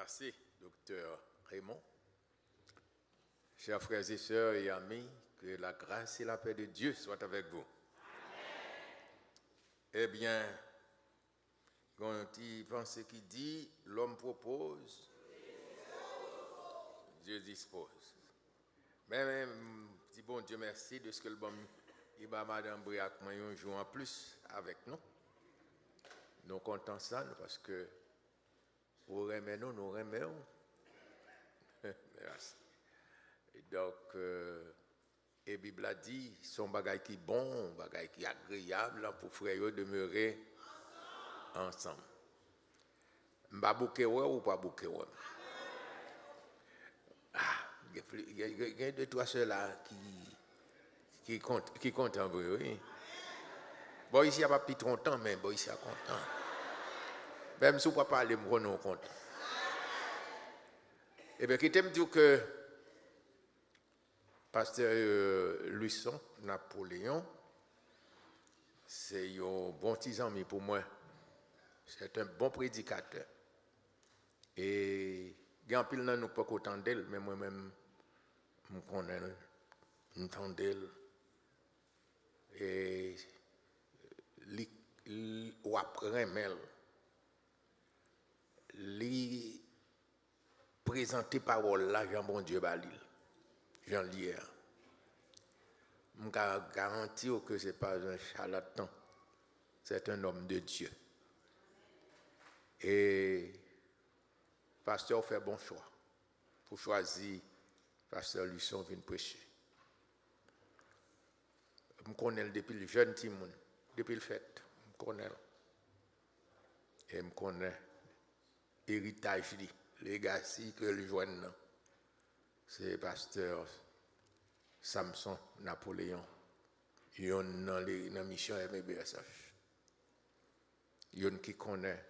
Merci, docteur Raymond. Chers frères et sœurs et amis, que la grâce et la paix de Dieu soient avec vous. Amen. Eh bien, quand il pense qu'il dit, l'homme propose, Dieu dispose. Mais même, dis bon Dieu merci de ce que le bon il va Madame Briac un jour en plus avec nous. Nous comptons ça parce que nous remercions, nous remercions. Merci. Et donc, et Bible a dit, son bagage qui est bon, bagage qui est agréable pour frères demeurer ensemble. M'a bouquet ou pas bouquet ou? Ah, il y a deux trois ceux-là qui comptent en vrai, oui. Bon, ici, il n'y a pas plus longtemps, mais bon, ici, il y a content. Même si on ne peut pas parler, je suis content. Eh bien, qui t'aime dire que Pasteur Luçon, Napoléon, c'est un bon petit ami pour moi. C'est un bon prédicateur. Et il y a un pile, nous pas autant d'elle, mais moi-même, je connais, je m'entends d'elle. Et ou après Mel, lui présenter parole là, Jean bon Dieu Balil, Jean Lier. Je garantis que ce n'est pas un charlatan, c'est un homme de Dieu. Et pasteur fait bon choix pour choisir pasteur Luçon vient prêcher. Je connais depuis le jeune Timon, depuis le fait, je connais. Et je connais l'héritage, legacy que le joigne. C'est pasteur Samson Napoléon. Il y a une mission MBSH. Il y a qui connaît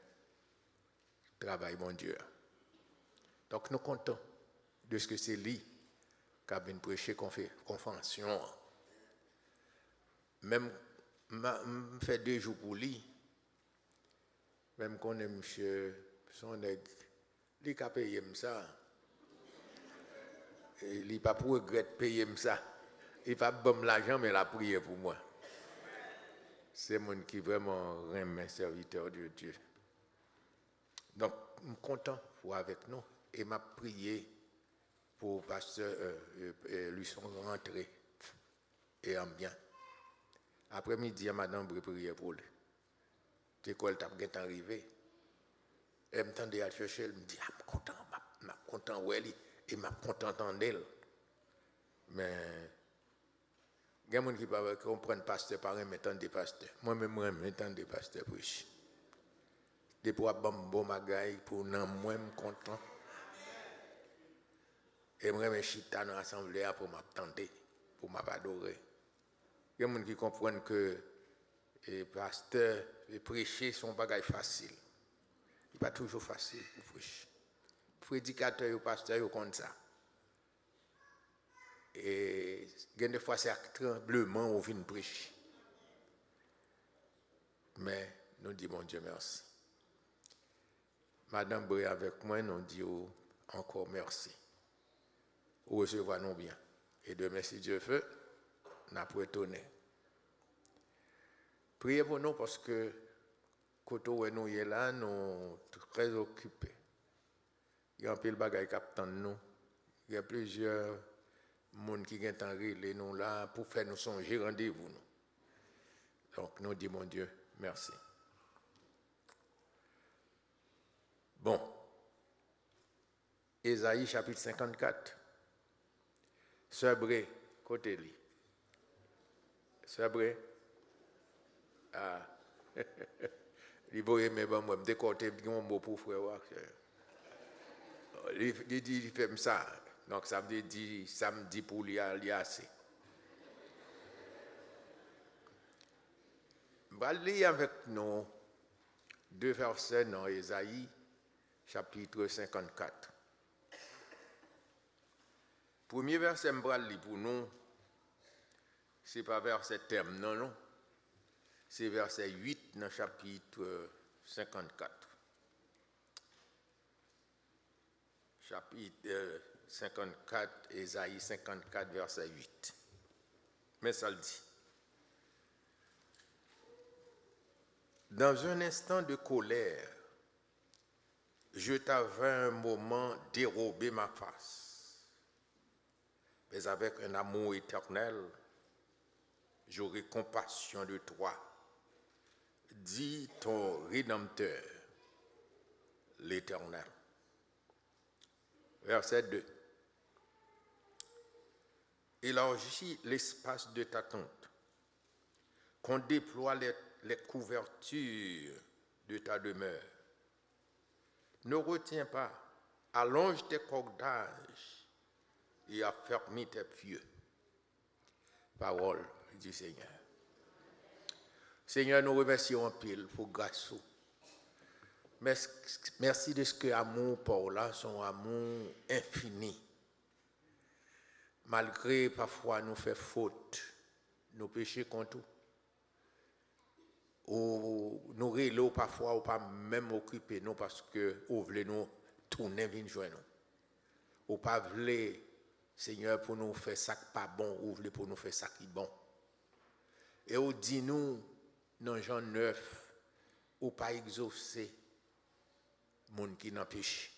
le travail mon Dieu. Donc nous comptons de ce que c'est lui qui a bien prêché convention. Même fait 2 jours pour lui. Même qu'on est monsieur son nègre, il a payé ça. Il n'a pas pour regret de payer ça. Il n'a pas bon l'argent, mais il a prié pour moi. C'est mon qui vraiment remet serviteur de Dieu. Donc, je suis content pour avec nous et m'a prié pour pasteur Luçon rentrer et en bien. Après-midi, madame Bré prier pour lui. C'est quoi le tape qui est arrivé? Elle me tendait à chercher, elle me dit, je suis content, ouais, et je suis content d'elle. Mais il y a des gens qui ne comprennent pas pasteur par un mettant des pasteurs. Moi-même, je mettant des pasteurs prêcher. Des pour bon magaï pour nous, moi, je suis content. Et je me chita dans l'assemblée pour m'attendre, pour m'adorer. Il y a des gens qui comprennent que les pasteurs, les prêcher sont bagailles faciles. Il n'est pas toujours facile pour prêcher. Prédicateur et pasteur, ils comptent ça. Et des fois, c'est avec tremblement qu'on vient prêcher. Mais nous disons, mon Dieu, merci. Madame Bré avec moi, nous disons encore merci. Vous recevez nous bien. Et demain, si Dieu veut, nous avons étonné. Priez pour nous parce que quand nous sommes là, nous sommes très occupés. Il y a un peu de bagaille qui attend nous. Il y a plusieurs monde qui sont en nous là pour faire nous songer rendez-vous. Donc nous disons, mon Dieu, merci. Bon. Ésaïe chapitre 54. Sœur Bré, côté lui. Sœur Bré. Ah. Il va aimer moi, me décorter mon mot pour frère. Il dit, il fait ça. Donc ça veut dire samedi pour lui assez. Je vais lire avec nous 2 versets dans Ésaïe, chapitre 54. Premier verset, je vais lire pour nous. Ce n'est pas verset terme, non. C'est verset 8 dans le chapitre 54. chapitre 54, Ésaïe 54, verset 8. Mais ça le dit. Dans un instant de colère, je t'avais un moment dérobé ma face. Mais avec un amour éternel, j'aurai compassion de toi, dit ton Rédempteur, l'Éternel. Verset 2. Élargis l'espace de ta tente, qu'on déploie les couvertures de ta demeure. Ne retiens pas, allonge tes cordages et affermis tes pieux. Parole du Seigneur. Seigneur, nous remercions en pile pour grâce. Merci de ce que amour pour là, son amour infini. Malgré parfois nous fait faute, nous péchons contre tout. Ou nous rélo parfois ou pas même occuper nous parce que ou voulez nous tourner venir joindre nous. Ou pas voulez Seigneur pour nous faire ça qui pas bon ou voulez pour nous faire ça qui bon. Et ou dit nous dans Jean 9 ou pas exaucer monde qui n'a péché.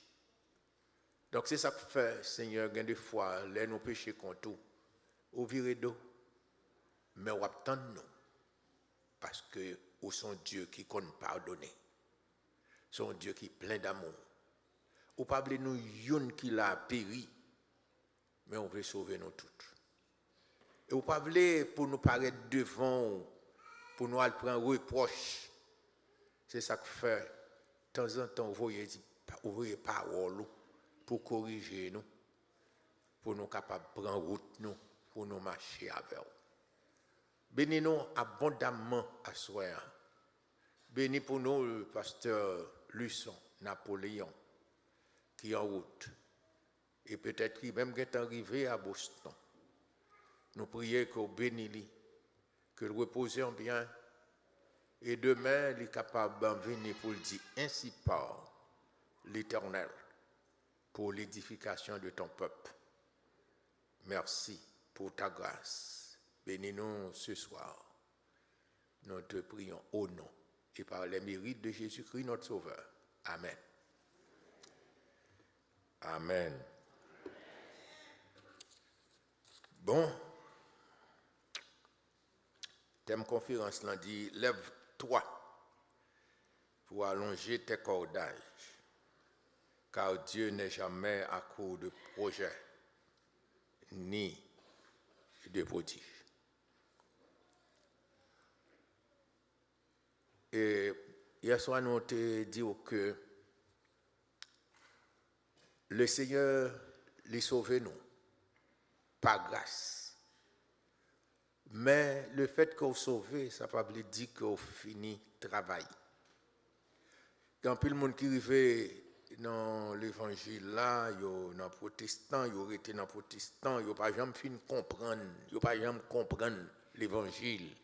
Donc c'est ça que fait Seigneur gain de fois les nous pécher contre tout. Ou virer d'eau mais ou attendre nous parce que ou son Dieu qui compte pardonner. Son Dieu qui est plein d'amour. Ou pas oublier nous youn qui l'a péri, mais on veut sauver nous toutes. Et ou pas oublier pour nous paraître devant, pour nous aller prendre reproche. C'est ça que fait, de temps en temps, ouvrir parole pour corriger nous, pour nous capables de prendre route nous, pour nous marcher avec vous. Bénis-nous abondamment à soi. Bénis pour nous le pasteur Luçon, Napoléon, qui est en route. Et peut-être qu'il même est arrivé à Boston. Nous prions qu'il bénisse, que le repose en bien. Et demain, il est capable de venir pour le dire ainsi par l'Éternel pour l'édification de ton peuple. Merci pour ta grâce. Bénis-nous ce soir. Nous te prions au nom et par les mérites de Jésus-Christ, notre Sauveur. Amen. Amen. Bon. Thème conférence là dit « Lève-toi pour allonger tes cordages, car Dieu n'est jamais à court de projets ni de prodiges. » Et hier soir, nous avons dit que le Seigneur les sauve nous, par grâce. Mais le fait qu'on sauve, ça ne veut pas dire qu'on finit le travail. Il y a plus de monde qui arrive dans l'évangile là, dans les protestants, ils ont été dans les protestants, ils n'ont pas jamais fini de comprendre, ils n'ont pas jamais comprendre l'évangile.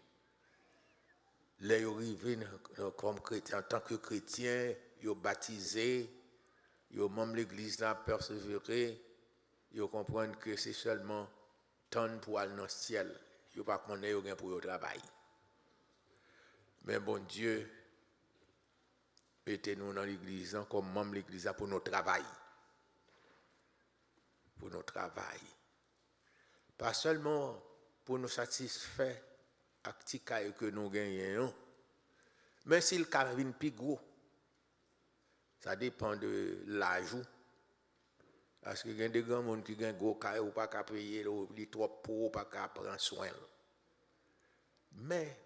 Là, ils arrivent comme chrétiens, en tant que chrétiens, ils ont baptisé, ils ont même l'église là persévéré, ils comprennent que c'est seulement temps pour aller dans le ciel. Ils ne pas connaître rien pour le travail. Mais bon Dieu, mettez-nous dans l'église comme membre de l'église pour notre travail. Pour notre travail. Pas seulement pour nous satisfaire avec que nous gagnons, mais si le cas vient plus gros, ça dépend de l'ajout. Parce que il y a des grands monde qui gagnent gros cas ou pas qu'à payer, les trop pauvres pas qu'à prendre soin. Mais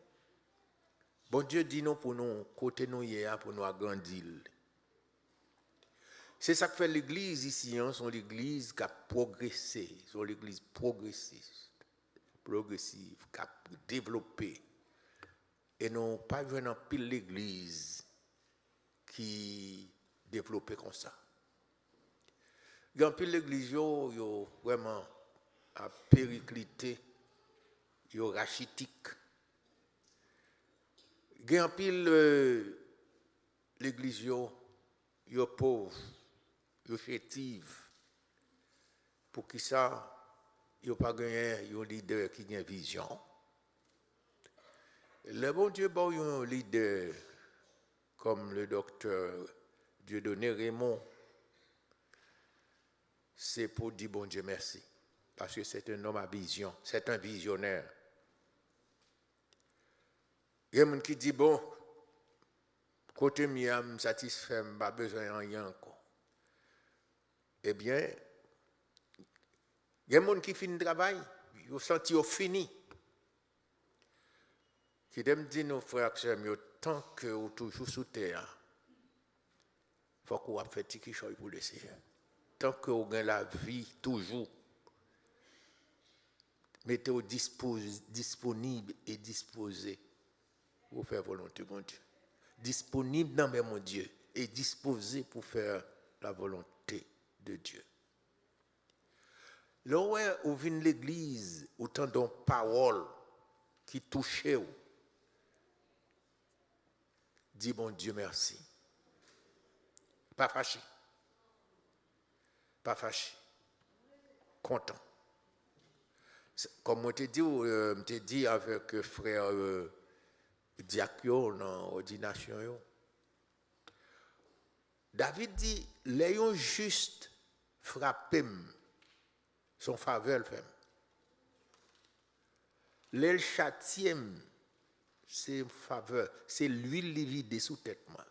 bon Dieu dit non pour nous côté nous hier pour nous agrandir. C'est ça que fait l'église ici, sont l'église qui a progressé, sont l'église progressive, qui a développé. Et non pas jouer dans pile l'église qui développé comme ça. Il y a pile l'église yo vraiment à périclité, yo rachitique. Il y a pile l'église yo pauvre, yo chétive. pour qui ça, il n'y a pas un leader qui a une vision. Le bon Dieu, un leader comme le docteur Dieudonné Raymond, c'est pour dire bon Dieu merci. Parce que c'est un homme à vision, c'est un visionnaire. Il y a des gens qui disent, bon, côté miam satisfait, je n'ai pas besoin de rien encore. Eh bien, il y a des gens qui finissent le travail, ils ont senti fini. Qui me dit, nos frères et sœurs, tant que vous êtes toujours sous terre, il faut que vous fassiez quelque chose pour le Seigneur. Tant que vous avez la vie, toujours, mettez-vous disponible et disposé pour faire volonté de mon Dieu. Disponible dans mon Dieu et disposé pour faire la volonté de Dieu. Là où vous venez de l'église, autant de paroles qui touchent vous, dis bon Dieu merci. Pas fâché. Pas fâché. Content. Comme je t'ai dit avec frère Diakio dans l'ordination, David dit, l'ayons juste frappé son faveur fait. L'el châtiem, c'est faveur, c'est l'huile livide sous tête moi.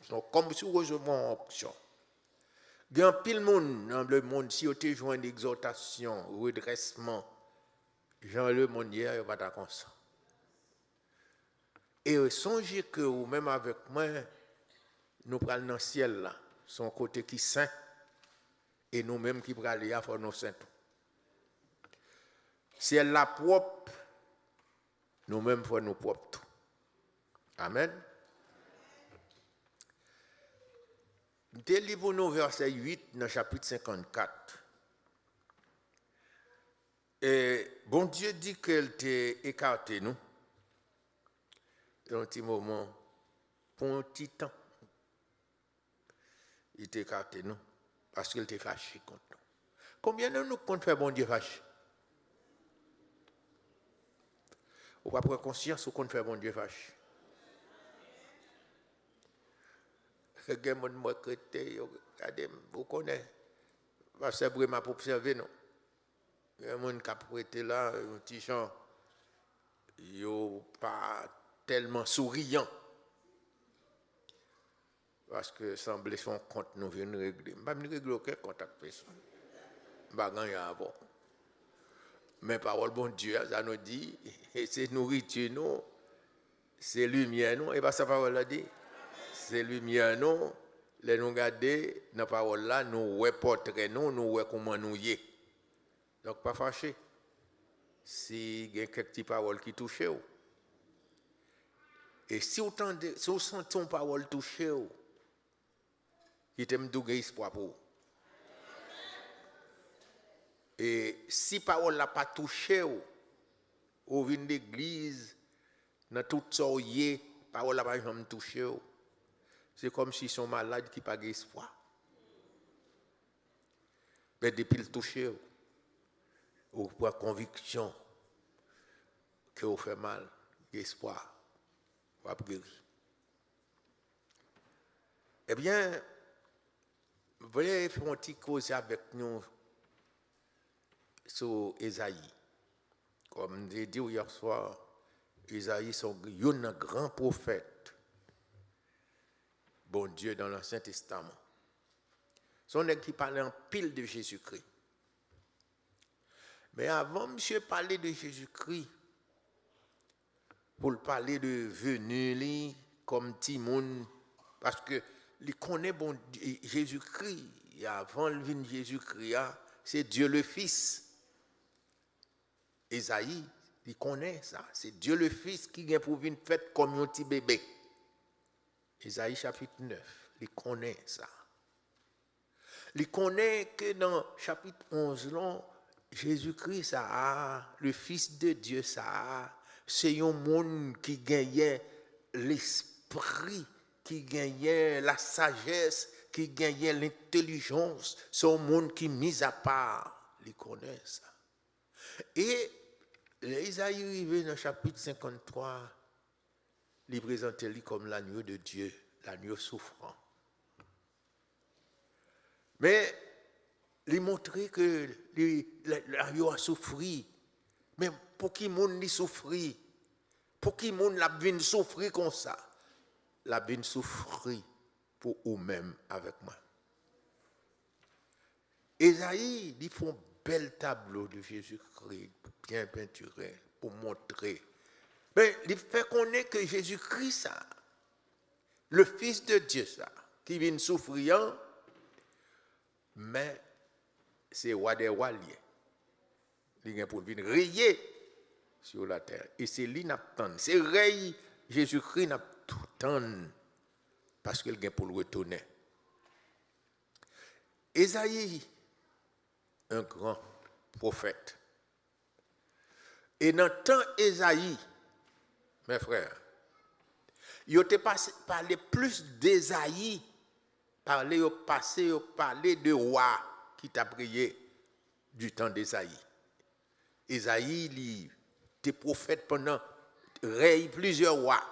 Donc comme si vous recevez en option. Il y a un pile monde dans le monde, si vous avez joué une exhortation, redressement, Jean le monde hier, il va être comme ça. Et songez que vous, même avec moi, nous prenons dans le ciel là, son côté qui saint, et nous-mêmes qui prenons aller à faire nos saints. Si elle la propre, nous-mêmes faisons nos propres. Amen. Nous lisons nous verset 8 dans le chapitre 54. Et bon Dieu dit qu'elle t'a écarté nous. Un petit moment, pour un petit temps, il t'a écarté nous parce qu'il t'a fâché contre nous. Combien de nous comptons faire bon Dieu fâché? On va prendre conscience qu'on fait bon Dieu fâché. Quelqu'un m'a dit, regardez, vous connaissez, parce que c'est pour observer nous. Il y a des gens qui ont prêté là, un petit chant, ils ne sont pas tellement souriants. Parce que semblait son compte nous vient régler. Je ne vais pas régler aucun compte avec personne. Je ne vais pas gagner avant. Mais parole bon Dieu, ça nous dit, c'est nourriture nous, c'est lumière nous, et pas sa parole là dit. C'est lumière nous, les nous garder dans la parole là, nous ouais portrait nous ouais comment nous y est. Donc pas fâché. Si il y a quelques petites paroles qui touchent vous. Et si vous sentez une parole touchée vous, qui t'aime douger espoir pour vous. Et si parole n'a pas touché ou vient d'église dans tout ça parole n'a pas jamais touché, c'est comme si son malade qui n'a pas d'espoir. Mais depuis le touché, ou pour conviction que vous fait mal, l'espoir, vous avez guéri. Eh bien, vous voulez faire un petit cause avec nous sur Esaïe. Comme j'ai dit hier soir, Esaïe est un grand prophète. Bon Dieu dans l'Ancien Testament. Son nèg qui parlait en pile de Jésus-Christ. Mais avant, monsieur parlait de Jésus-Christ, pour parler de venue comme Timoun, parce que il connaît bon Jésus-Christ, et avant le vin Jésus-Christ, c'est Dieu le Fils. Esaïe, il connaît ça. C'est Dieu le Fils qui vient pour venir faire comme un petit bébé. Esaïe chapitre 9, il connaît ça. Il connaît que dans chapitre 11, là, Jésus-Christ, ça, le Fils de Dieu, ça, c'est un monde qui gagnait l'esprit, qui gagnait la sagesse, qui gagne l'intelligence, son monde qui mis à part, il connaît ça. Et Isaïe arrivé dans le chapitre 53, il présentait lui comme l'agneau de Dieu, l'agneau souffrant. Mais il montrait que l'agneau a souffert. Mais pour qui monde lui souffrit? Pour qui monde la vie souffrir comme ça? La vie souffrir pour vous-même avec moi. Isaïe, ils font un bel tableau de Jésus-Christ, bien peinturé, pour montrer. Mais il fait connaître que Jésus-Christ, ça, le Fils de Dieu, ça, qui vient souffrir, mais c'est roi des rois liés. Il vient pour venir rayer sur la terre. Et c'est lui qui n'attend. C'est rayer Jésus-Christ n'a tout temps parce qu'il vient pour le retourner. Ésaïe, un grand prophète. Et dans le temps Ésaïe, mes frères, il a parlé plus d'Ésaïe, parlé de roi qui t'a prié du temps d'Ésaïe. Ésaïe, il était prophète pendant plusieurs rois.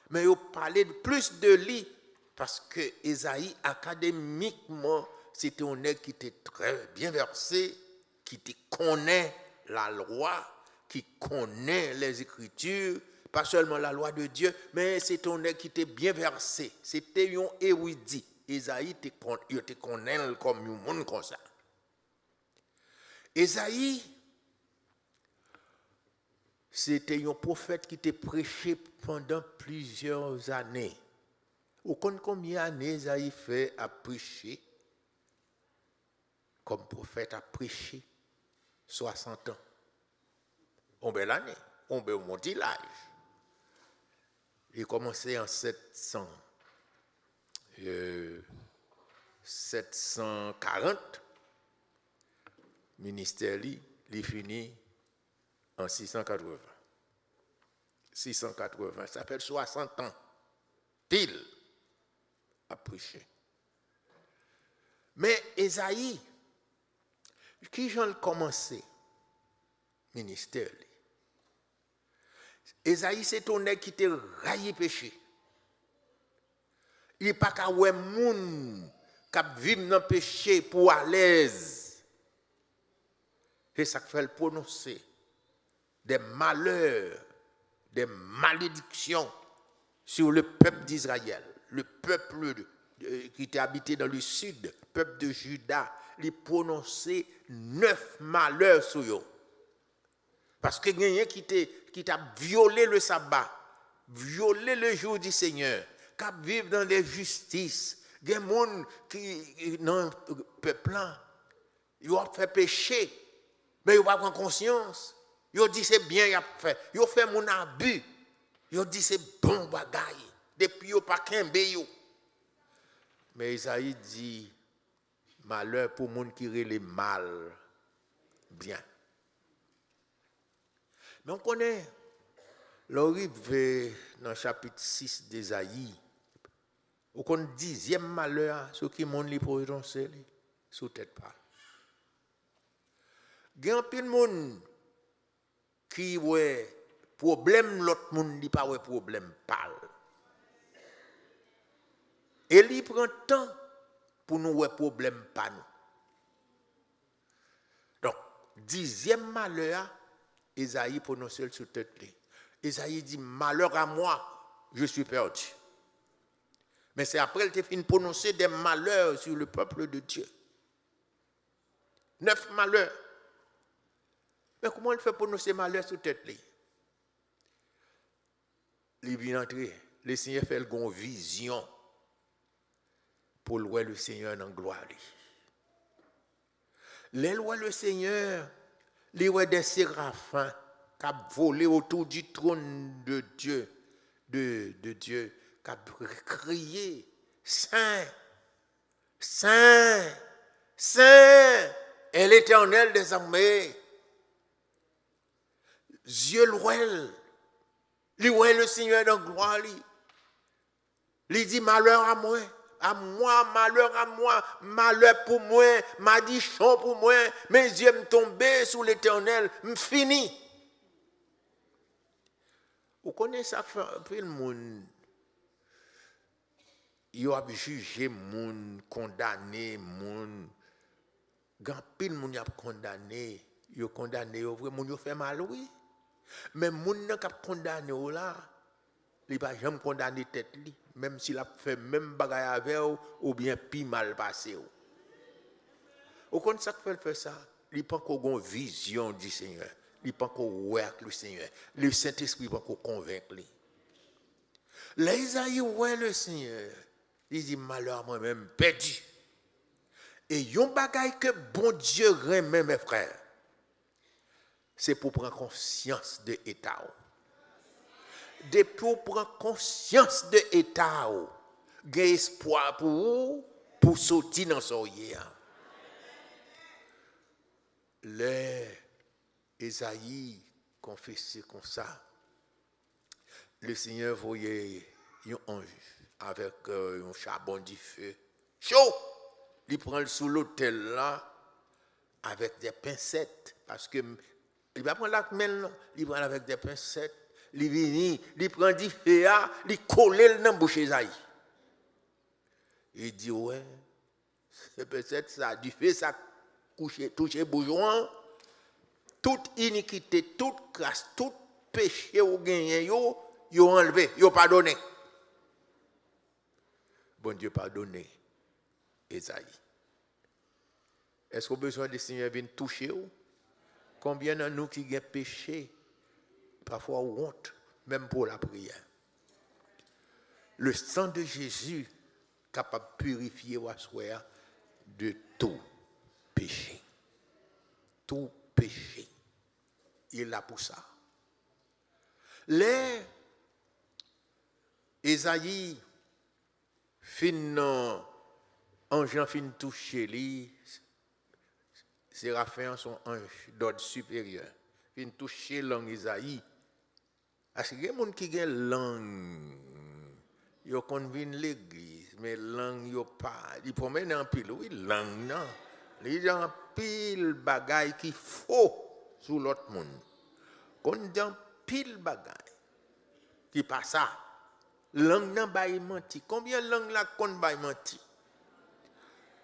Mais il parlait plus de lui parce que Ésaïe, académiquement, c'était un nègre qui était très bien versé, qui connaît la loi, qui connaît les Écritures, pas seulement la loi de Dieu, mais c'est un nègre qui était bien versé. C'était un érudit. Ésaïe, il te connaît comme un monde comme ça. Ésaïe, c'était un prophète qui était prêché pendant plusieurs années. Vous connaissez combien d'années Ésaïe fait à prêcher? Comme prophète à prêcher 60 ans. On belle année, on belle mon l'âge. Il a commencé en 740. Ministère, il finit en 680. 680, ça fait 60 ans, pile, à prêcher. Mais Ésaïe, qui j'en commencé, ministère, Ésaïe, c'est ton nègre qui te raillé péché. Il n'est pas qu'à ouais moun, qu'à vivre dans le péché pour à l'aise. C'est ça qu'il fait le prononcer. Des malheurs, des malédictions sur le peuple d'Israël, le peuple qui était habité dans le sud, peuple de Juda, il prononçait 9 malheurs sur eux. Parce que quelqu'un qui t'a violé le sabbat, violé le jour du Seigneur, qui vivent dans l'injustice, il y a des gens qui, dans le peuple, ils ont fait péché, mais ils n'ont pas prendre conscience. Ils ont dit c'est bien, ils ont fait. Ils ont fait mon abus. Ils ont dit c'est bon bagaille. Depuis ils n'ont pas qu'un béyo. Mais Isaïe dit malheur pour les gens qui relèvent mal, bien. Mais on connaît, l'arrivée dans le chapitre 6 d'Ésaïe, on connaît 10e malheur, ce qui monde les prononcer sous tête pas. Il y a un peu de monde qui a problème, l'autre monde n'a pas de problème, parle. Et il prend temps pour nous avoir problème, pas nous. Donc, 10e malheur, Ésaïe prononce sous tête. Ésaïe dit, malheur à moi, je suis perdu. Mais c'est après qu'il a fini de prononcer des malheurs sur le peuple de Dieu. 9 malheurs. Mais comment il fait prononcer malheur sous tête? Il vient entrer. Le Seigneur fait une vision pour louer le Seigneur dans la gloire. Les lois le Seigneur, les lois des séraphins qui ont volé autour du trône de Dieu, qui ont crié Saint, Saint, Saint est l'Éternel des armées. Dieu l'ouel, le Seigneur dans la gloire. Il dit malheur à moi, malheur pour moi, malédiction pour moi, mes yeux me tombent sous l'Éternel, me fini. Vous connaissez ça, le monde, il a jugé monde, condamné monde, grand pile monde a condamné, il a condamné, vraiment il fait mal oui. Mais monde qui a condamné là, il va jamais condamner tête li, même s'il a fait même bagaille avec ou bien pire mal passé. Au compte ça fait ça, il pas qu'on a vision du Seigneur, il pas qu'on work le Seigneur, le Saint-Esprit pas qu'on convaincre lui. Là Isaïe ouais le Seigneur, il dit malheur moi-même perdu. Et yon bagaille que bon Dieu remet mes frères, c'est pour prendre conscience de l'état. Depuis pour prendre conscience de l'état, il y a espoir pour vous, pour sortir dans son hier. Les Esaïe confessé comme ça, le Seigneur voyait un ange avec un charbon du feu chaud. Il prend sous l'autel là avec des pincettes parce que il va prendre la main, il prend avec des pincettes, il vient, il prend du feu, il colle dans la bouche d'Esaïe. Il dit ouais, c'est peut-être ça, du feu ça toucher bourgeois, toute iniquité, toute crasse, tout péché ou gagné yo enlevé, yo pardonné. Bon Dieu pardonné Esaïe. Est-ce qu'on a besoin de Seigneur vienne toucher ou? Combien de nous qui ont péché, parfois honte, même pour la prière. Le sang de Jésus capable de purifier ou asseoir de tout péché. Tout péché. Il est là pour ça. Les Esaïe fin ange fin toucher lui, Séraphin son ange d'ordre supérieur. Fin toucher langue Esaïe. Parce que les gens qui ont langue, ils conviennent l'église, mais langue yo pas, ils promènent en pile, oui, langue non. Les gens pile bagaille qui faux sur l'autre monde. Quand dans pile bagaille qui pas ça. Langue nan bay menti. Combien langue la kon bay menti?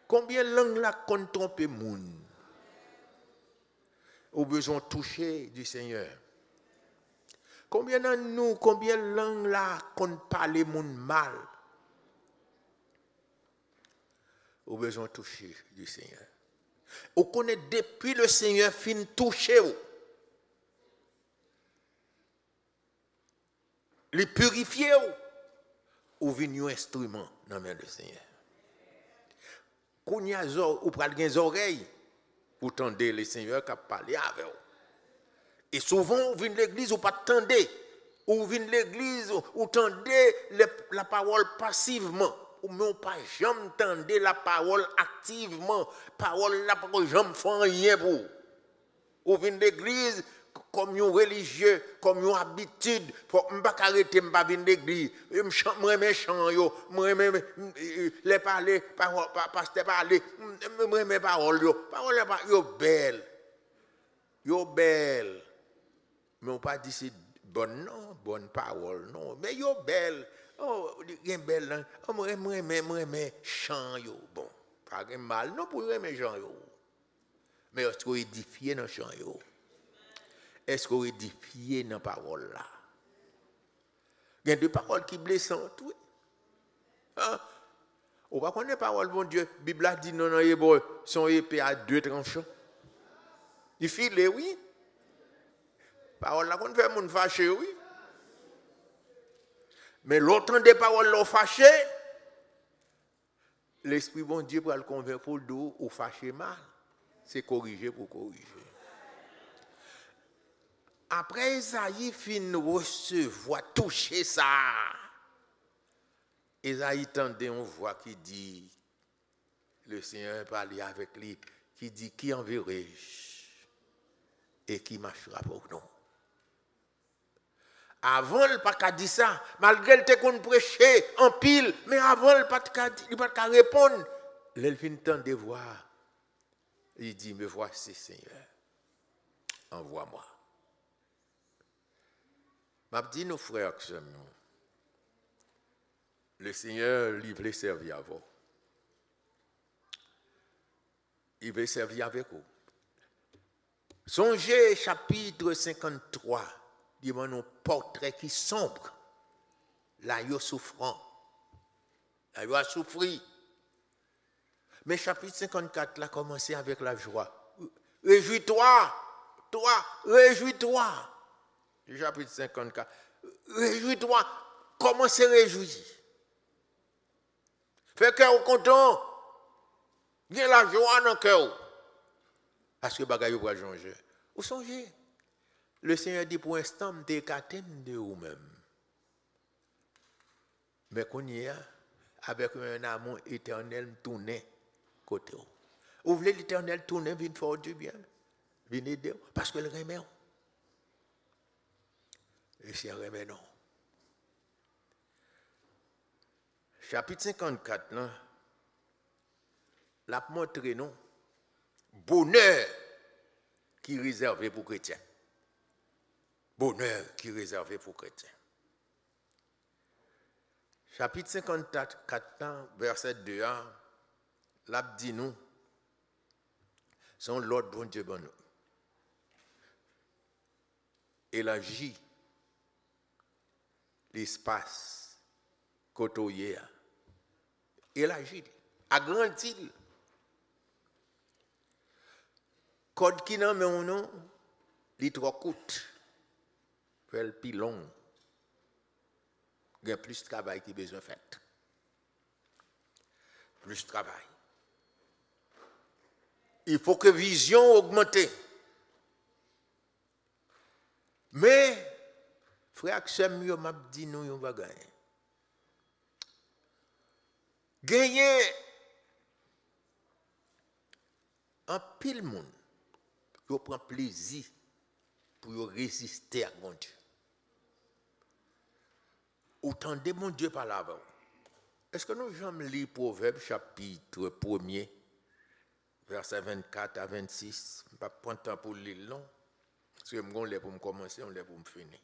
Combien langue la kon tromper moun? Ou besoin toucher du Seigneur. Combien de nous, combien langue la kon parler moun mal? Ou besoin toucher du Seigneur. Ou connaît depuis le Seigneur fin toucher ou. Les purifier ou vini un instrument dans main du Seigneur. Kounya ou pral gen oreilles pour tendre le Seigneur qui parler avec vous. Et souvent, vous venez l'église ou pas tendez. Ou venez l'église ou tendez la parole passivement. Ou non pas jamais tendez la parole activement. Parole la parole jamais font rien pour. Ou venez l'église comme un religieux, comme une habitude. Faut pas arrêter m'pa venir l'église. Moi mes chants yo, moi les parler, pasteur parler, moi mes paroles yo. Parole yo belle. Yo belle. Mais on pas dit c'est bonne non, bonne parole non, mais yo belle. Oh, gen belle. Oh moi chant yo. Bon, pas gen mal non pour aimer chant yo. Mais est-ce qu'on édifié dans chant yo? Est-ce qu'on édifié dans parole là? Il y a des paroles qui blessantes, oui. Hein? On va connaître parole, bon Dieu. La Bible a dit non, non, bon, son épée à 2 tranchants. Il file, oui. Parole là qu'on fait moun fâché, oui. Mais l'autre des paroles l'ont fâché. L'Esprit bon Dieu pour le convaincre pour le dos ou fâcher mal. C'est corriger pour corriger. Après Esaïe fin recevoir, toucher ça. Esaïe tendait une voix qui dit, le Seigneur parlait avec lui, qui dit, qui enverrai-je et qui marchera pour nous? Avant, il n'a pas dit ça. Malgré le qu'on prêchait en pile, mais avant, il n'a pas répondre. L'elfin temps de voir. Il dit, me voici, Seigneur. Envoie-moi. M'a dit nos frères que nous. Le Seigneur, il veut servir à vous. Il veut servir avec vous. Songez chapitre 53, dis-moi un portrait qui sombre. Là, il est souffrant. Là, il a souffert. Mais chapitre 54, là, commencé avec la joie. Réjouis-toi, toi, réjouis-toi. Chapitre 54. Réjouis-toi, comment se réjouir? Fais cœur content. Il y a la joie dans le cœur. Parce que bagaille va changer. Vous songez? Le Seigneur dit pour l'instant, je t'écarte de vous-même. Mais qu'on y a, avec un amour éternel tourné côté. Vous voulez l'éternel tourner, venez faire du bien. Venez aider. Parce que le remet. Et c'est un remet non. Chapitre 54, là, l'a montré non. Bonheur qui est réservé pour les chrétiens. Bonheur qui est réservé pour les chrétiens. Chapitre 54, verset 2, l'a dit nous, son l'ordre bon Dieu bon nous. Élargit l'espace côtoyé. Élargit, agrandit. Code qui n'a mais non, il trop coûte. Fait le plus long. Il y a plus de travail qui est besoin de faire. Plus de travail. Il faut que vision augmente. Mais, frère, c'est mieux, m'a dit nous, on va gagner. Gagner un pile monde. Yo prend plaisir pour résister à mon Dieu. Autant de mon Dieu par l'avant. Est-ce que nous jamais lire Proverbe chapitre 1er, verset 24 à 26? Je ne vais pas prendre temps pour lire long. Parce que on l'a pour me commencer, on l'a pour me finir.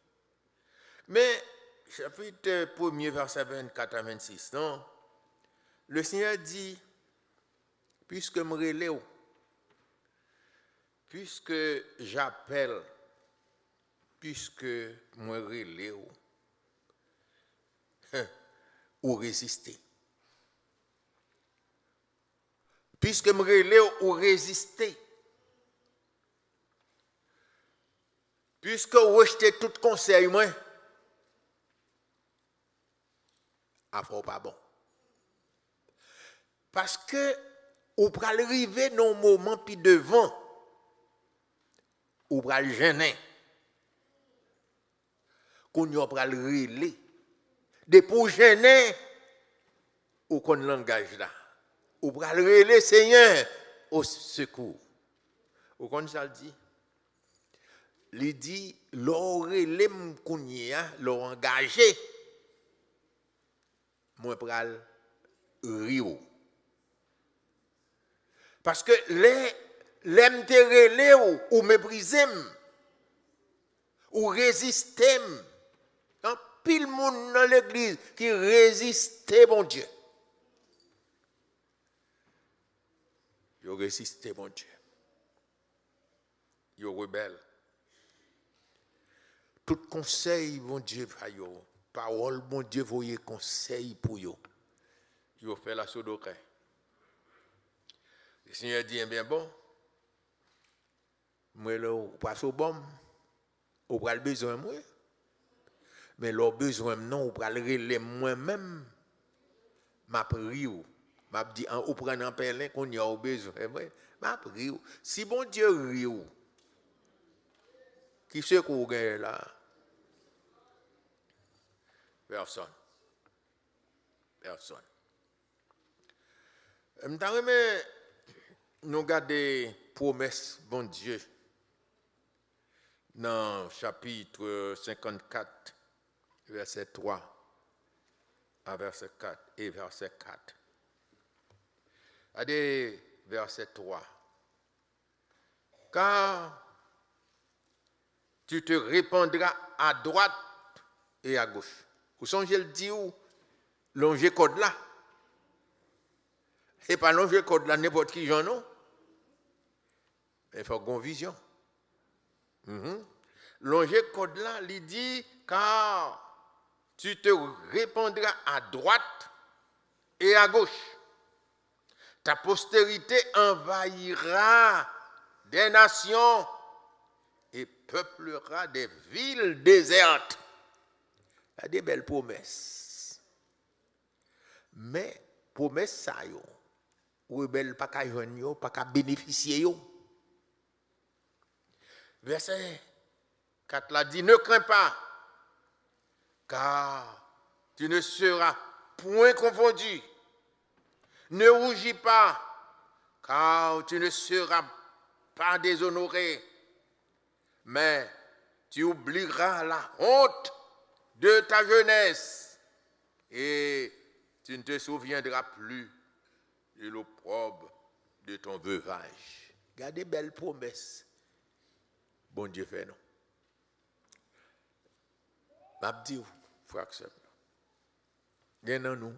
Mais, chapitre 1er, verset 24 à 26, non? Le Seigneur dit, puisque me relève, puisque j'appelle, puisque moi relève, ou résister. Puisque me relève ou résister. Puisque rejeter tout conseil, moi, affaire pas bon. Parce que, ou pral arriver dans un moment puis devant, ou pral gêner, qu'on y a pral relé, de pour gêner, ou qu'on langage là, ou pral relé Seigneur au secours. Ou qu'on ça dit? Il dit, l'orelé m'kounia, l'engagé, moi pral rio. Parce que l'aime te relé ou mépriser ou résister. Quand pile monde dans l'église qui résistait bon Dieu. Ils résisté bon Dieu. Ils rebelles. Tout conseil bon Dieu parole bon Dieu voyez conseil pour yo. Yo fait la sodoque. Le Seigneur dit, bien bon, moi, là, passe au bon, ou pas le besoin, moi. Mais le besoin, non, ou pas le relais moi-même, m'a pris ou. M'a dit, ou prendre un pelin qu'on y a au besoin, m'a pris ou. Si bon Dieu rit ou, qui c'est qu'on gagne là? Personne. Personne. Nous regardons promesses, bon Dieu, dans chapitre 54, verset 3 à verset 4 et verset 4. Regardez verset 3. Car tu te répandras à droite et à gauche. Vous songez le dire où? Longer code là. Et pas longer code là n'importe qui j'en non. Il faut qu'on vision. Longer code là, il dit car tu te répandras à droite et à gauche. Ta postérité envahira des nations et peuplera des villes désertes. Il y a des belles promesses. Mais promesses ça yo, ou belle pas ka joindre yo, pas ka bénéficier yo. Verset 4 là dit ne crains pas car tu ne seras point confondu. Ne rougis pas car tu ne seras pas déshonoré. Mais tu oublieras la honte de ta jeunesse et tu ne te souviendras plus de l'opprobre de ton veuvage. Regardez belles promesses. Bon Dieu fait non. M'a dit frère que il y en a nous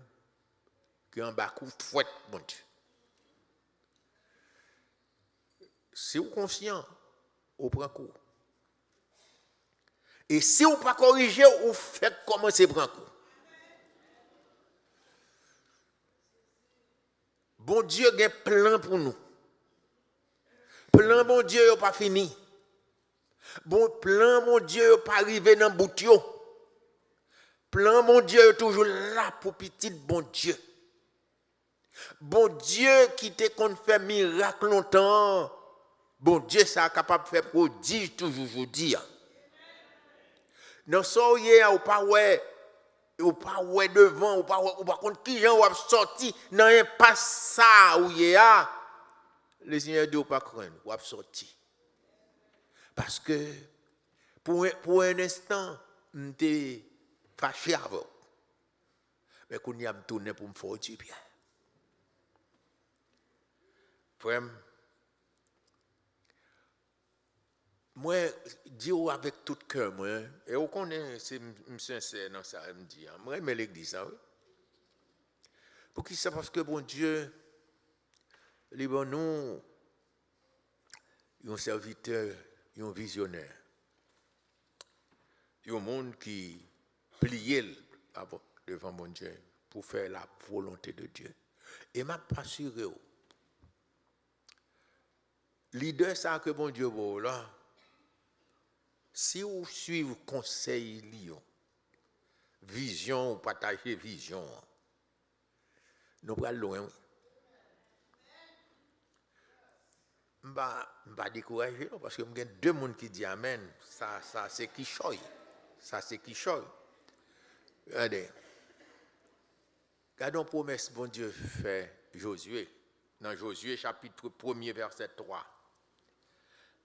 qui en bas coup fouette bon Dieu. Si vous conscient, vous prenez coup. Et si vous pas corrigé, vous faites commencer prendre coup. Bon Dieu a un plan pour nous. Plan bon Dieu n'est pas fini. Bon plan mon Dieu n'est pas arrivé dans le bout. Plan mon Dieu est toujours là pour petit bon Dieu. Bon Dieu qui te qu'on fait miracle longtemps. Bon Dieu ça capable de faire prodige toujours aujourd'hui. Non soyez ou pas ouais devant ou pas contre qui gens ou sorti dans un pas ça où y a le Seigneur dit ou pas craindre ou sorti. Parce que pour un instant m'était fâché avec. Mais qu'on y a me tourner pour me faire du bien. Frère, moi, dire avec tout cœur, moi, et vous connaissez, c'est sincère dans ça, me dit, moi, j'aime l'église, oui. Pour qui ça? Parce que bon Dieu, nous, un serviteur, un visionnaire, un monde qui plie devant mon Dieu pour faire la volonté de Dieu. Et m'a assuré, leader ça que bon Dieu vous là. Si vous suivez conseil Lyon, vision ou partager vision, nous allons loin. Je ne vais pas décourager parce que il y a deux personnes qui disent Amen. Ça c'est qui choye. Ça c'est qui choye. Regardez. Regardons la promesse bon Dieu fait Josué. Dans Josué chapitre 1er verset 3.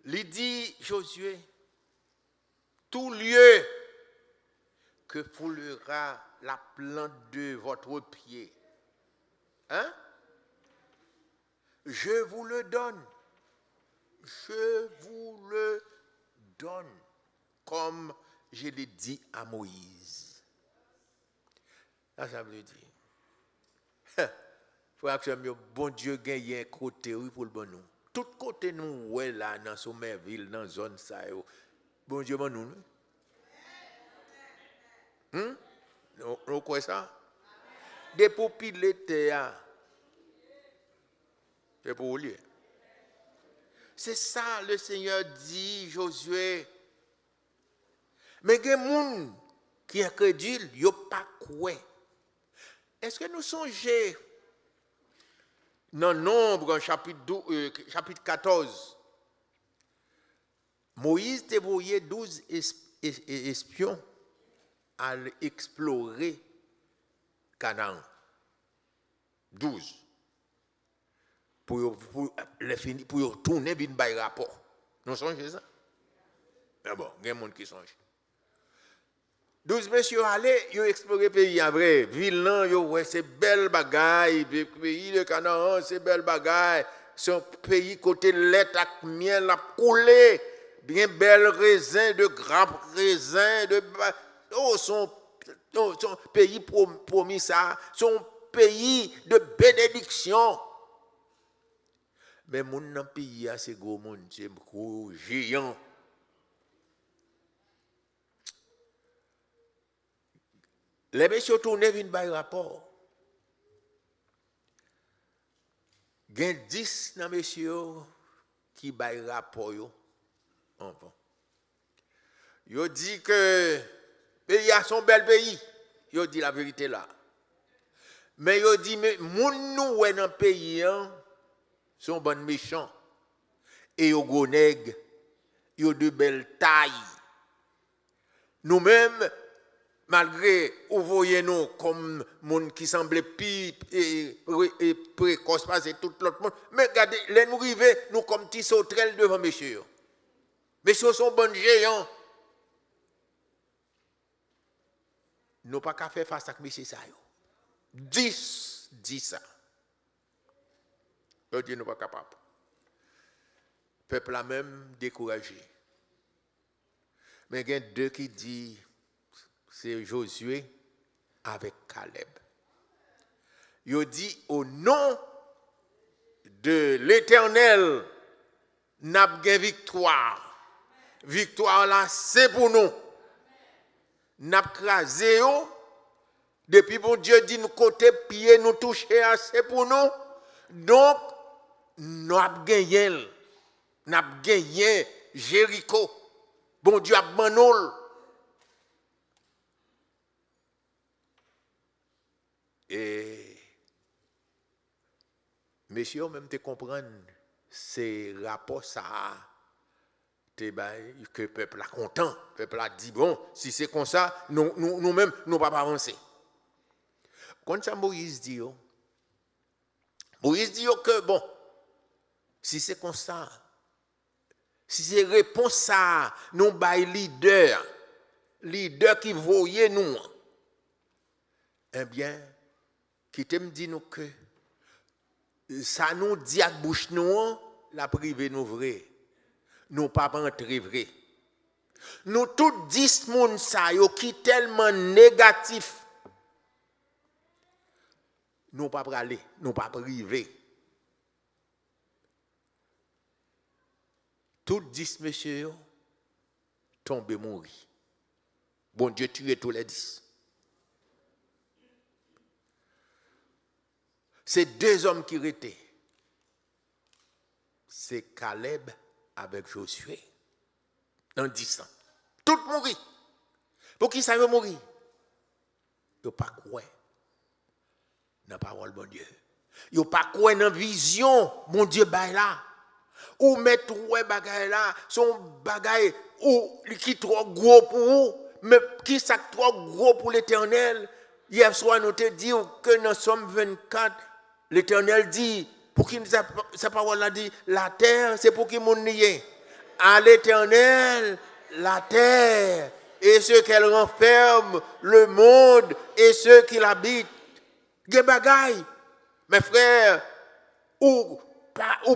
Il dit Josué, tout lieu que foulera la plante de votre pied, hein? Je vous le donne. Je vous le donne. Comme je l'ai dit à Moïse. Ça veut dire. Frère, bon Dieu gagne un côté oui pour le bon nous. Tout côté nous ouais là dans Sommerville, dans zone ça bon Dieu bon nous. Vous quoi ça? Des popilles l'été c'est pour lui. C'est ça le Seigneur dit Josué. Mais il y a des gens qui sont incrédules, ils n'ont pas quoi. Est-ce que nous songeons dans Nombre, chapitre 14, Moïse t'a envoyé 12 espions à explorer Canaan. 12. Pour retourner vers un rapport. Nous songez ça? Mais bon, il y a des gens qui songent. 12 messieurs allaient, ils ont exploré le pays après. Ville, ouais, c'est belle bagaille. Le pays de Canaan, c'est belle bagaille. Son pays côté lait avec miel a coulé. Bien belles raisins, de grappes raisins, son pays promis ça, son pays de bénédiction. Mais mon dans pays c'est gros monde, c'est gros géant. Les messieurs tournent viennent par rapport. Il y a 10 dans messieurs qui baillent rapport yo. Yo dit que le pays a son bel pays. Yo dit la vérité là. Mais yo dit mais moun nou dans le pays sont bon méchants. Et yo gros nèg, yo de belle taille. Nous-mêmes malgré ou voyez nous comme monde qui semblait pire et précoce passer tout l'autre monde, mais regardez les nous river nous comme petits sauterelles devant messieurs. Messieurs sont bons géants. Nous pas qu'à faire face à messieurs ça yo. 10 ça. Yo dit nous pas capable. Peuple a même découragé. Mais il y a 2 qui dit c'est Josué avec Caleb. Il dit au nom de l'Éternel, n'a pas victoire. Victoire là, c'est pour nous. N'a pas crasé depuis bon Dieu dit nous côté pied nous toucher, c'est pour nous. Donc nous avons gagné. Nous avons gagné Jéricho. Bon Dieu a banol. Et messieurs, même te comprendre, c'est rapport ça que le peuple a content. Le peuple a dit, bon, si c'est comme ça, nous-mêmes, nous ne pouvons pas avancer. Quand ça Moïse dit que, bon, si c'est comme ça, si c'est réponse ça, nous bail leader qui voyait nous, eh bien, qui te me dit nous que ça nous dit à bouche nous, la privée nous vrai. Nous pas entrer vrai. Nous tous 10 moun ça yo qui tellement négatif. Nous pas aller, nous pas privé. Tous 10 messieurs tombés mourir. Bon Dieu tué tous les 10. C'est 2 hommes qui étaient. C'est Caleb avec Josué. Dans 10 ans. Tout mourir. Pour qui ça veut mourir? Ils ne pas quoi dans la parole de Dieu. Ils ne pas quoi dans la vision mon Dieu bail là. Ou mettre ouais bagay là, son bagay ou qui trop gros pour vous, mais qui ça trop gros pour l'Éternel. Hier soir nous te dit que dans Somme 24 l'Éternel dit, pour qui sa parole a dit, la terre, c'est pour qui mon nié. À l'Éternel, la terre, et ceux qu'elle renferme, le monde, et ceux qui l'habitent. Ge bagay, mes frères, ou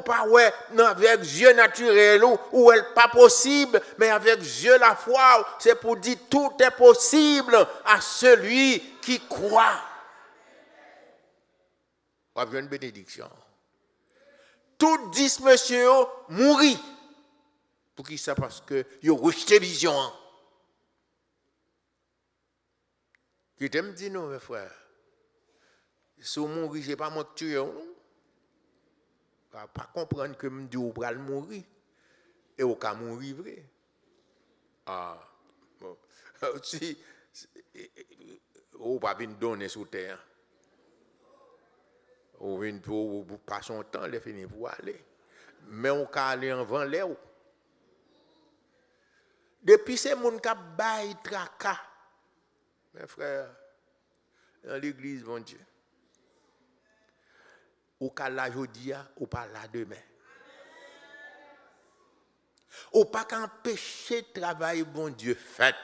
pas ouais, non, avec Dieu naturel, ou elle pas possible, mais avec Dieu la foi, c'est pour dire tout est possible à celui qui croit. On a une bénédiction. Tous 10 messieurs mourir. Pour qui ça? Parce que ils ont rejeté vision. Qui t'aime dire non, mes frères? Si vous mourrez, ce n'est pas moi qui tue. On ne va pas comprendre que je dis que vous allez mourir. Et vous allez mourir vrai. Ah, bon. Si vous ne pouvez pas donner sous terre. Ou vient pour passer son temps, il finit pour aller. Mais on peut aller en vent l'air. Depuis ces gens qui baillent tracas, mes frères, dans l'église, mon Dieu, ou pas là aujourd'hui, ou pas là demain. Ou pas qu'empêcher le travail, bon Dieu, fait.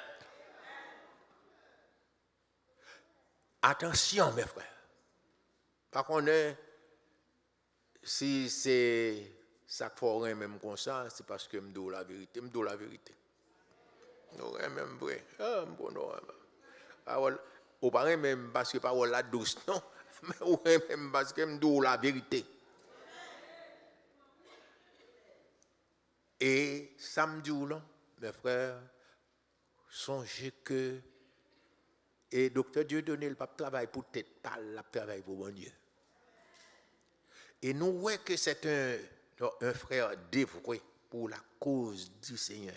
Attention, mes frères. Par contre, si c'est ça qu'il même comme ça, c'est parce que je me dis la vérité. Je me dis la vérité. Non, même vrai. Ah, bon, non. Ou pas même parce que parole la douce, non. Mais ou même parce que je me dis la vérité. Et samedi, mes frères, songez que et docteur Dieudonné, le pape travaille pour tête pâle, il travaille pour bon Dieu. Et nous voyons que c'est un frère dévoué pour la cause du Seigneur.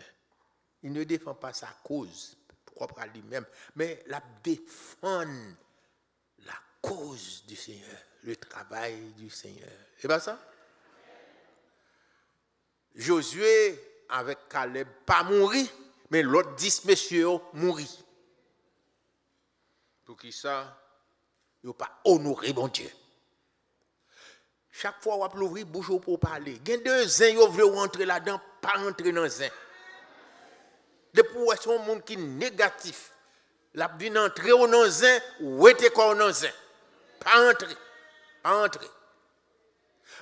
Il ne défend pas sa cause propre à lui-même, mais il défend la cause du Seigneur, le travail du Seigneur. C'est pas ça? Josué avec Caleb pas mourir, mais l'autre 10 messieurs mourir. Pour qui ça? Il n'a pas honoré mon Dieu. Chaque fois qu'on ouvrir bouche pour parler, il y a deux zins qui veulent rentrer là-dedans, pas rentrer dans zin. Depuis où est-ce un monde qui est négatif, la vie entrer dans zin, ou était quoi dans zin. Pas entrer. Pas entrer.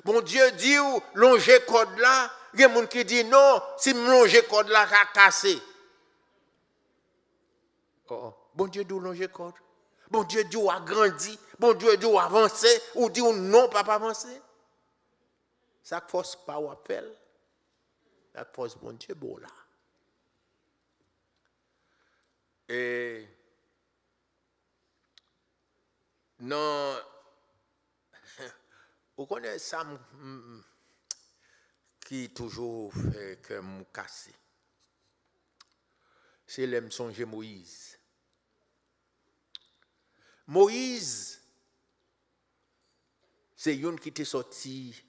Bon Dieu dit ou longer code là, il y a des gens qui disent non, si je longer code là, ça cassé. Oh. Bon Dieu dit longer code. Bon Dieu dit a grandi, bon Dieu dit avancer, ou dit non, pas avancer. Ça force pas ou appel. Ça force bon Dieu bon là. Et non, vous connaissez ça qui toujours fait que me casser. C'est l'aime songer Moïse. Moïse, c'est une qui était sorti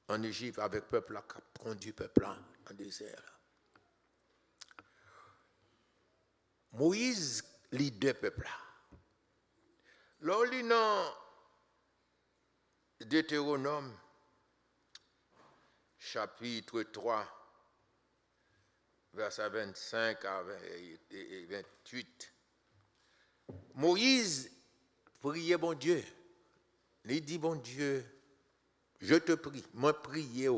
en Égypte avec le peuple, qui a conduit le peuple en désert. Moïse, leader peuple. Là, il dans Deutéronome, chapitre 3, versets 25 à 28. Moïse priait bon Dieu. Il dit bon Dieu, je te prie, moi prier,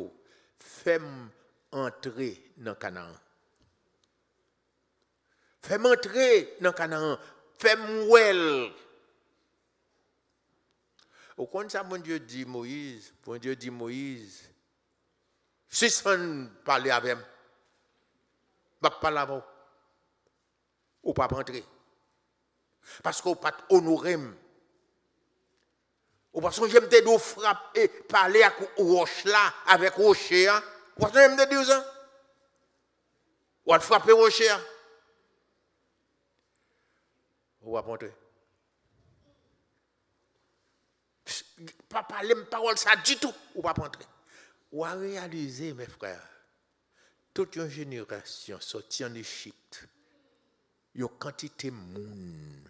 fais-moi entrer dans Canaan. Fais-moi entrer dans Canaan. Fais-moi. Au contraire, ça, bon Dieu dit Moïse, si on parle avec moi, je ne vais pas là-bas. Ou pas rentrer. Parce qu'on ne pas honorer. Ou parce que j'aime te dire frapper et parler avec roche là, avec rocher. Ou parce que j'aime te dire ça. Ou à frapper rocher. Ou pas rentrer. Pas parler de parole ça du tout. Ou pas rentrer. Ou à réaliser, mes frères, toute une génération sortie en Égypte, il y a une quantité de monde,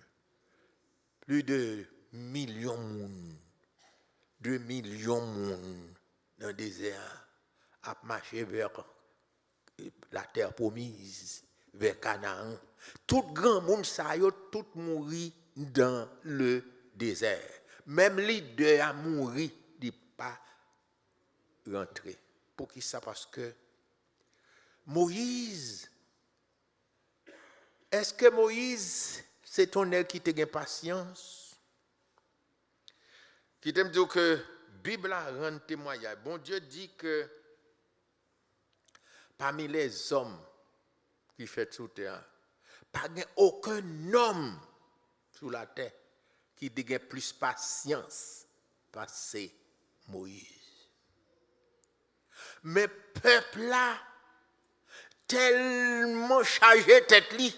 plus de millions de monde, 2 millions de monde dans le désert, à marcher vers la terre promise, vers Canaan. Tout grand monde, ça y est, tout mourit dans le désert. Même l'idée à mourir, il n'est pas rentré. Pour qui ça? Parce que Moïse, est-ce que Moïse, c'est ton air qui te gagne patience? Qui t'aime dire que la Bible rend témoignage. Bon Dieu dit que parmi les hommes qui fait sous terre, pas aucun homme sur la terre qui a plus patience que Moïse. Mais peuple là, tellement chargé tête li,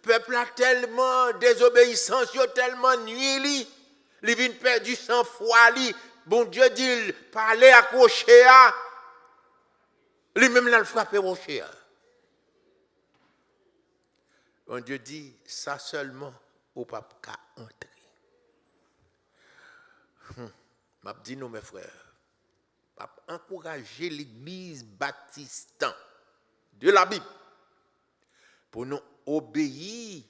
peuple là tellement désobéissance, tellement nuit li, li vient perdu sans foi li. Bon Dieu dit parler à rocher, lui-même là le frapper rocher. Bon Dieu dit ça seulement au pape qu'à entrer. M'a dit nous mes frères, pape encourager l'église baptiste de la Bible pour nous obéir,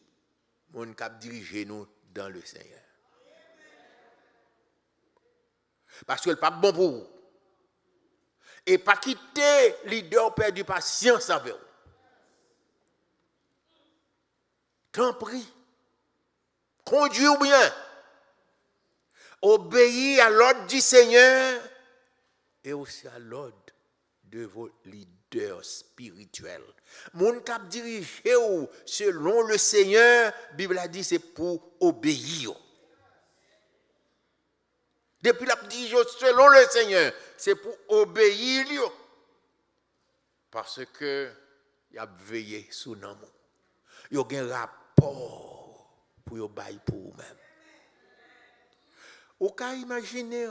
mon cap diriger nous dans le Seigneur. Parce que le pas bon pour vous. Et pas quitter leader perdu patience avec vous. T'en prie. Conduis bien. Obéis à l'ordre du Seigneur et aussi à l'ordre de vos leaders spirituels. Mon cap dirigé selon le Seigneur, la Bible a dit c'est pour obéir. Depuis la dirigé selon le Seigneur, c'est pour obéir. Parce que il a veillé sous nous. Il y a un rapport pour obéir pour vous-même. Vous pouvez imaginer,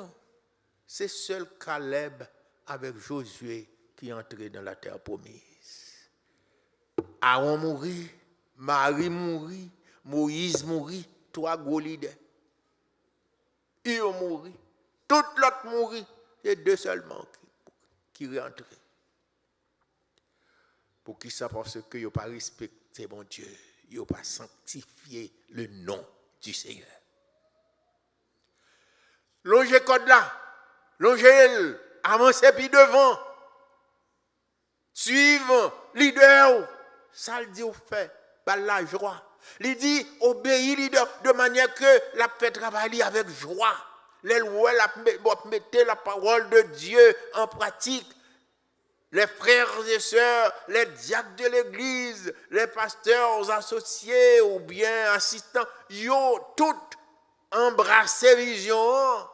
c'est seul Caleb avec Josué qui est entré dans la terre promise. Aaron mourit, Marie mourit, Moïse mourit, trois gros leaders. Ils ont mouru. Tout l'autre mourit. C'est deux seulement qui rentrent. Pour qui ça? Parce qu'ils n'ont pas respecté mon Dieu. Ils n'ont pas sanctifié le nom du Seigneur. Longez code là. Longez, avancez puis devant. Suivez, leader. Ça le dit au fait. Par la joie. Il dit, obéis leader de manière que la fait travailler avec joie. Mettez la parole de Dieu en pratique. Les frères et sœurs, les diacres de l'église, les pasteurs associés ou bien assistants, ils ont tout embrassé vision.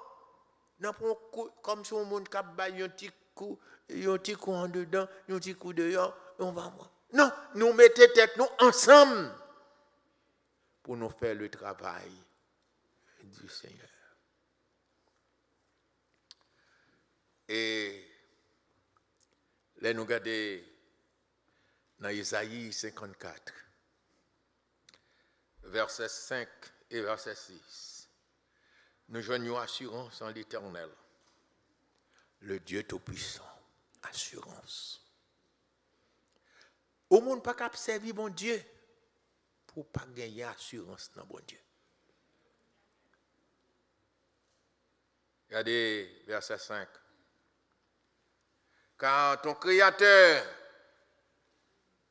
Comme si on monte cap bail un petit coup en dedans, un petit coup dehors, on va voir. Non, nous mettons tête nous ensemble pour nous faire le travail du Seigneur. Et là, nous regardons dans Isaïe 54, verset 5 et verset 6. Nous joignons assurance en l'Éternel, le Dieu Tout-Puissant. Assurance. Au monde pas qu'à servir mon Dieu pour pas gagner assurance dans bon Dieu. Regardez verset 5. Car ton Créateur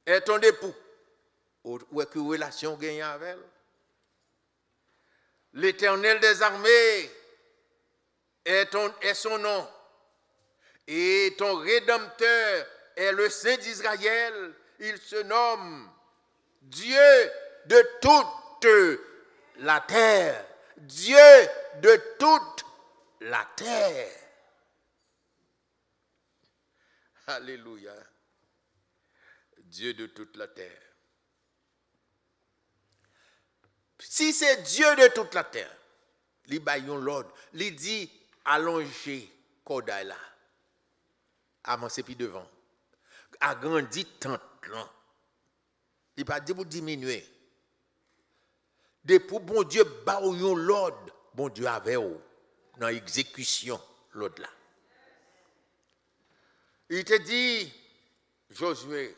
est ton époux. Où est-ce que relation gagne avec elle? L'Éternel des armées est son nom. Et ton Rédempteur est le Saint d'Israël. Il se nomme Dieu de toute la terre. Dieu de toute la terre. Alléluia. Dieu de toute la terre. Si c'est Dieu de toute la terre, il baillon l'ordre, il dit allongez Kodaï là, avancez puis devant, agrandit tente là. Il pas dit pour diminuer. Depuis bon Dieu baillon l'ordre, bon Dieu avait dans l'exécution l'ordre là. Il te dit, Josué,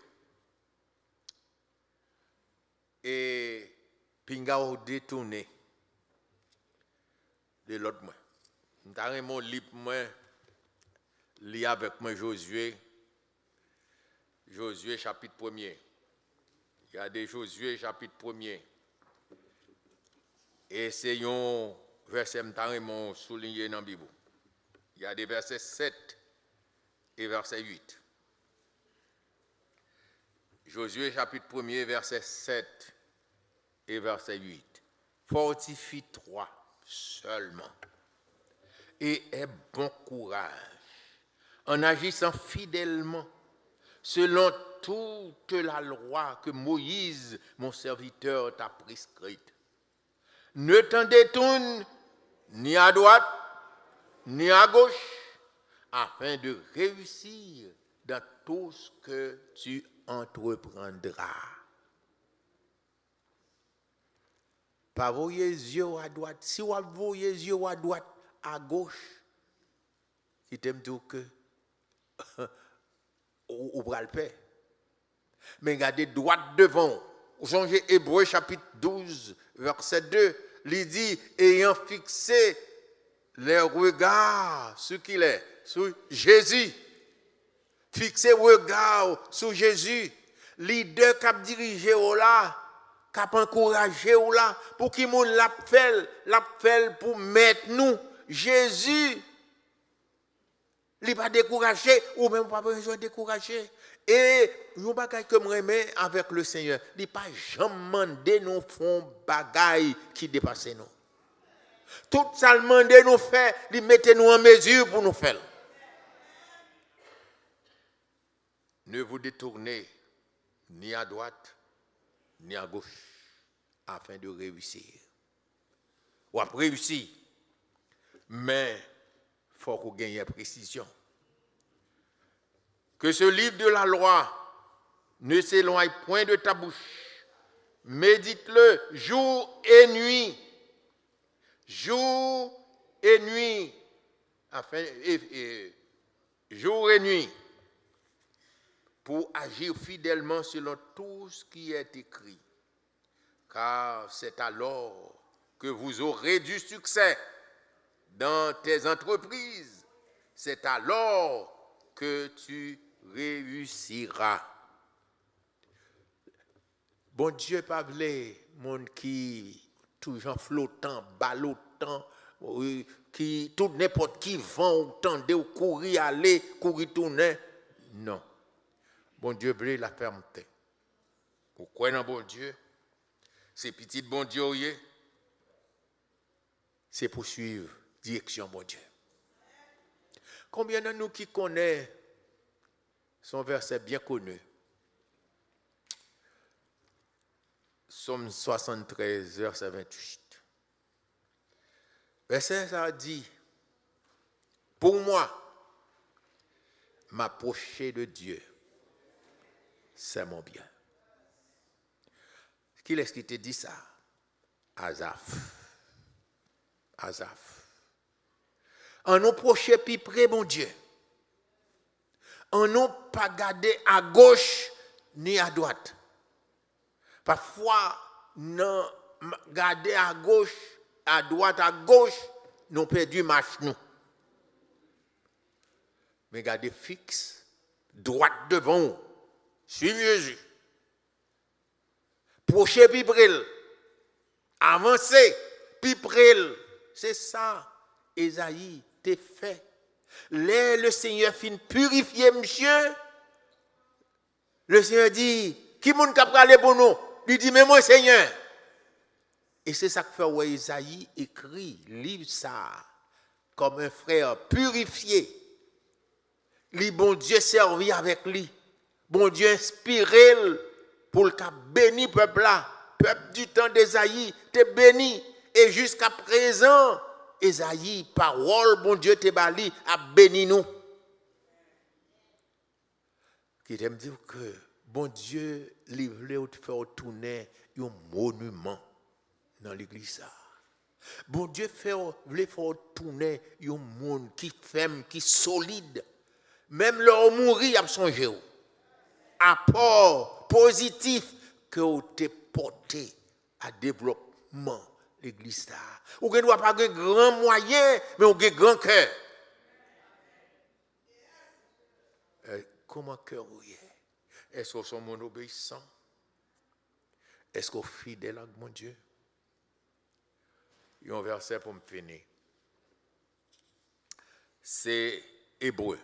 et Pingao détourné de l'autre moi. Nous avons mon livre moi, li avec moi Josué chapitre 1er. Regardez Josué chapitre 1er. Et c'est un verset que je souligné dans la Bible. Il y a des versets 7 et verset 8. Josué chapitre 1er, verset 7 et verset 8. Fortifie-toi seulement et aie bon courage en agissant fidèlement selon toute la loi que Moïse, mon serviteur, t'a prescrite. Ne t'en détourne ni à droite ni à gauche, afin de réussir dans tout ce que tu entreprendras. Pas voyer les yeux à droite. Si vous voyez les yeux à droite, à gauche, il t'aime dire que vous prenez le paix. Mais regardez droite devant. Vous changez Hébreu chapitre 12, verset 2. il dit, ayant fixé les regards sur qui il est, sur Jésus. Fixer regard sur Jésus. Leader qui a dirigé là, qui a encouragé là, pour qu'il moun l'a fait pour mettre nous. Jésus, il n'est pas découragé, ou même pas besoin de décourager. Et nous bagaille que moi remets avec le Seigneur, il n'est pas jamais demandé nous font bagaille qui dépasse nous. Tout ça demandé nous faire, il mettez nous en mesure pour nous faire. Ne vous détournez ni à droite ni à gauche afin de réussir. Ou à réussir, mais il faut qu'on gagne précision. Que ce livre de la loi ne s'éloigne point de ta bouche. Médite-le jour et nuit. Jour et nuit. Jour et nuit. Pour agir fidèlement selon tout ce qui est écrit. Car c'est alors que vous aurez du succès dans tes entreprises. C'est alors que tu réussiras. Bon Dieu, pas vle monde qui toujours flottant, ballottant, qui tout n'importe qui vend autant de courir aller, courir tourner. Non. Bon Dieu veut la fermeté. Pourquoi non bon Dieu? C'est petit bon Dieu, c'est poursuivre direction bon Dieu. Combien de nous qui connaissent son verset bien connu? Somme 73, verset 28. Verset ça dit, pour moi, m'approcher de Dieu, c'est mon bien. Qui est-ce qui te dit ça? Asaph. En nous procher plus près, mon Dieu. En nous pas garder à gauche ni à droite. Parfois, nous garder à gauche, à droite, à gauche, nous perdu marche nous. Mais garder fixe, droite devant nous. Suivez Jésus. Procher plus près. Avancer plus près. C'est ça, Esaïe t'a fait. Là, le Seigneur finit purifier, monsieur. Le Seigneur dit, qui moun k'ap prale pour nous? Il dit, mais moi, Seigneur. Et c'est ça que fait ouais, Esaïe écrit, livre ça, comme un frère purifié. Lui, bon Dieu servi avec lui. Bon Dieu inspiré pour le cap béni peuple là. Peuple du temps d'Esaïe, t'es béni. Et jusqu'à présent, Esaïe, parole, bon Dieu te bali, a béni nous. Qui t'aime dire que bon Dieu, il voulait faire tourner un monument dans l'église. Bon Dieu voulait faire tourner un monde qui ferme, qui solide. Même leur mourir, il a songé. Apport positif que vous te porté à développement l'église. Vous ne doit pas avoir grand moyen, mais vous avez grand cœur. Comment cœur vous est? Est-ce que vous êtes mon obéissant? Est-ce que vous êtes fidèle à mon Dieu? Il y a un verset pour me finir. C'est Hébreu.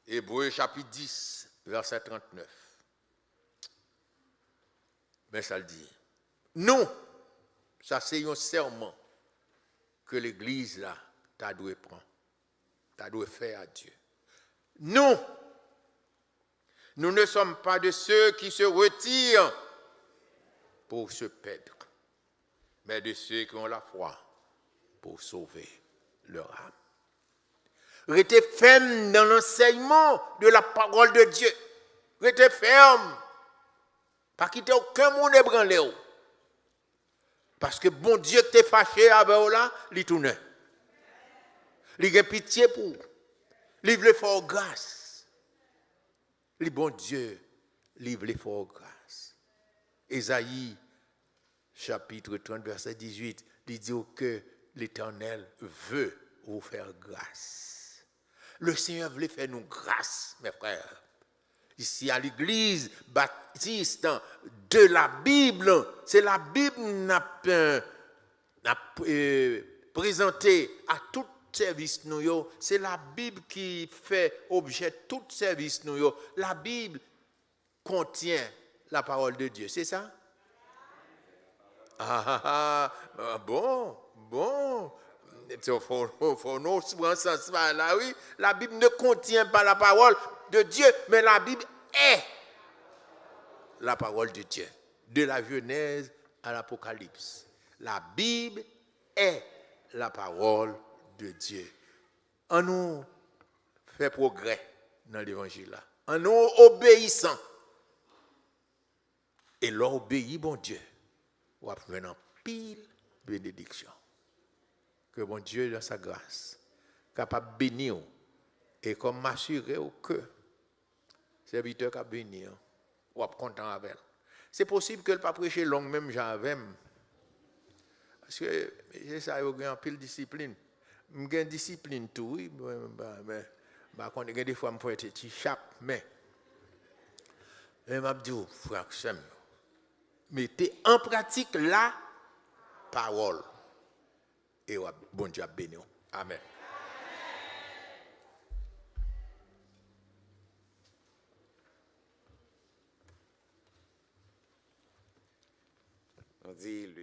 Hébreu chapitre 10, verset 39. Mais ça le dit. Nous, ça c'est un serment que l'église là, t'as dû prendre. T'as dû faire à Dieu. Nous ne sommes pas de ceux qui se retirent pour se perdre, mais de ceux qui ont la foi pour sauver leur âme. Restez ferme dans l'enseignement de la parole de Dieu. Restez ferme. Pas quitter aucun monde ébranlé. Parce que bon Dieu t'est fâché avec vous là, il tourne. Il a pitié pour vous. Il veut faire grâce. Le bon Dieu, il veut faire grâce. Esaïe chapitre 30, verset 18, il dit que l'Éternel veut vous faire grâce. Le Seigneur voulait faire nous grâce, mes frères. Ici à l'église baptiste de la Bible, c'est la Bible n'a présenté à tout service nous, c'est la Bible qui fait objet de tout service nous. La Bible contient la parole de Dieu, c'est ça? Bon. Il faut nous prendre ce sens là, oui. La Bible ne contient pas la parole de Dieu, mais la Bible est la parole de Dieu. De la Genèse à l'Apocalypse. La Bible est la parole de Dieu. En nous fait progrès dans l'évangile là. En nous obéissant. Et l'obéit, bon Dieu, on va prendre pile bénédiction. Que bon Dieu, dans sa grâce, capable de bénir et comme m'assurer que serviteur qui a béni, on va content avec elle. C'est possible que le pas prêcher long même j'avais. Parce que c'est ça, il y a une pile discipline. Il y a une discipline tout, oui, mais quand il y a des fois, je peux être petit chape, mais je m'a dit, frère Sam, mettez en pratique la parole. Et bon Dieu béni. Amen. On dit